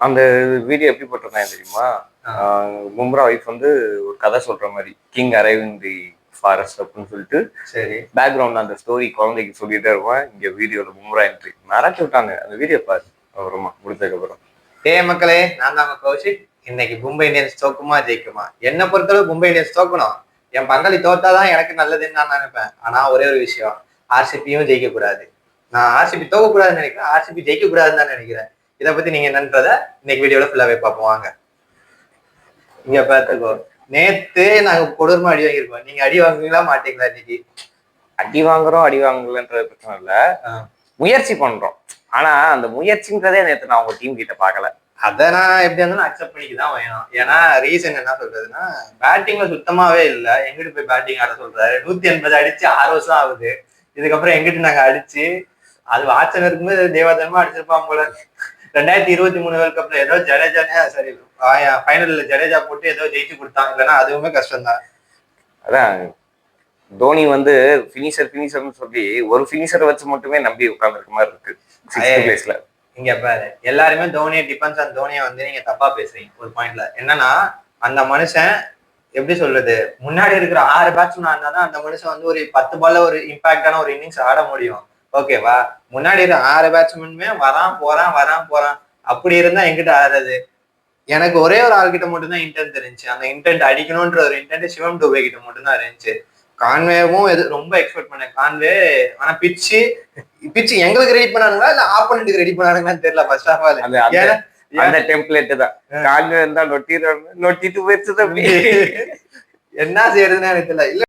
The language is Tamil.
அந்த வீடியோ எப்படி போட்டிருந்தாங்க தெரியுமா? பும்ரா ஒய்ஃப் வந்து ஒரு கதை சொல்ற மாதிரி, கிங் அரைவ் இன் தி ஃபாரஸ்ட் அப்படின்னு சொல்லிட்டு, சரி பேக்ரவுண்ட் அந்த ஸ்டோரி குழந்தைக்கு சொல்லிட்டே இருப்பேன். இங்க வீடியோல பும்ரா என்ட்ரி மிரட்டி விட்டாங்க. அந்த வீடியோ பாரு அப்புறமா முடிச்சதுக்கு அப்புறம். மக்களே, நான் தான் கௌஷிக். இன்னைக்கு மும்பை இந்தியன்ஸ் தோக்குமா ஜெயிக்குமா? என்னை பொறுத்தளவு மும்பை இந்தியன்ஸ் தோக்கணும். என் பங்காளி தோத்தாதான் எனக்கு நல்லதுன்னு நான் நினைப்பேன். ஆனா ஒரே ஒரு விஷயம், ஆர்சிபியும் ஜெயிக்க கூடாது. நான் ஆர்சிபி தோக்க கூடாதுன்னு நினைக்கிறேன், ஆர்சிபி ஜெயிக்க கூடாதுன்னு தான் நினைக்கிறேன். இதை பத்தி நீங்க என்னன்றத இன்னைக்கு வீடியோல ஃபுல்லாவே பார்ப்போம் வாங்க. இங்க பாத்துக்கோ, நேத்து நாங்க கொடூரமா அடி வாங்கியிருக்கோம். நீங்க அடி வாங்குவீங்களா மாட்டீங்களா? இன்னைக்கு அடி வாங்குறோம் அடி வாங்கலன்றது பிரச்சனை இல்ல, முயற்சி பண்றோம். ஆனா அந்த முயற்சின்றதே நேற்று நான் உங்க டீம் கிட்ட பாக்கல. அதை நான் எப்படி இருந்தாலும் அக்செப்ட் பண்ணிக்கதான் வேணும். ஏன்னா ரீசன் என்ன சொல்றதுன்னா, பேட்டிங்ல சுத்தமாவே இல்லை. எங்கிட்டு போய் பேட்டிங் ஆட சொல்றாரு? 180 அடிச்சு 6 வருஷம் ஆகுது. இதுக்கப்புறம் எங்கிட்டு நாங்க அடிச்சு அது வாட்சன் இருக்கும்போது தேவாதனமா அடிச்சிருப்பான் போல. 2023 வேர்ல்ட் கப்ல ஏதோ ஜடேஜானே சரி ஃபைனல்ல ஜடேஜா போட்டு ஏதோ ஜெயிச்சு கொடுத்தான். இல்லைன்னா அதுவுமே கஷ்டம் தான். அதான் தோனி வந்து பினிஷர்னு சொல்லி ஒரு பினிஷரை வச்சு மட்டுமே நம்பி உட்கார்ந்துருக்க மாதிரி இருக்கு. இங்க பாரு, எல்லாருமே தோனியை டிபெண்ட்ஸ் ஆன் தோனியை வந்து நீங்க தப்பா பேசுறீங்க ஒரு பாயிண்ட்ல. என்னன்னா அந்த மனுஷன் எப்படி சொல்றது, முன்னாடி இருக்கிற 6 பேட்ஸ்மேன் இருந்தாதான் அந்த மனுஷன் வந்து ஒரு 10 பால்ல ஒரு இம்பாக்டான ஒரு இன்னிங்ஸ் ஆட முடியும். ஓகேவா? முன்னாடி இருக்கிற 6 பேட்ஸ்மேனுமே வரான் போறான் அப்படி இருந்தா எங்கிட்ட ஆடுறது? எனக்கு ஒரே ஒரு ஆள்கிட்ட மட்டும்தான் இன்டென்ட் இருந்துச்சு. அந்த இன்டென்ட் அடிக்கணும்ன்ற ஒரு இன்டென்ட் சிவம் டூபே கிட்ட மட்டும்தான் இருந்துச்சு. கான்வேவும் ரொம்ப எக்ஸ்பெக்ட் பண்ணேன். கான்வே ஆனா பிச்சு எங்களுக்கு ரெடி பண்ணானுங்களா இல்ல ஆப்போனன்ட்க்கு ரெடி பண்ணானுங்களான்னு தெரியல. ஃபர்ஸ்ட் ஆஃப் ஆல் அந்த டெம்ப்ளேட் தான். கான்வே இருந்தா நொட்டிட்டு போயிடுச்சு. என்ன செய்யறதுன்னு எனக்கு தெரியல. இல்ல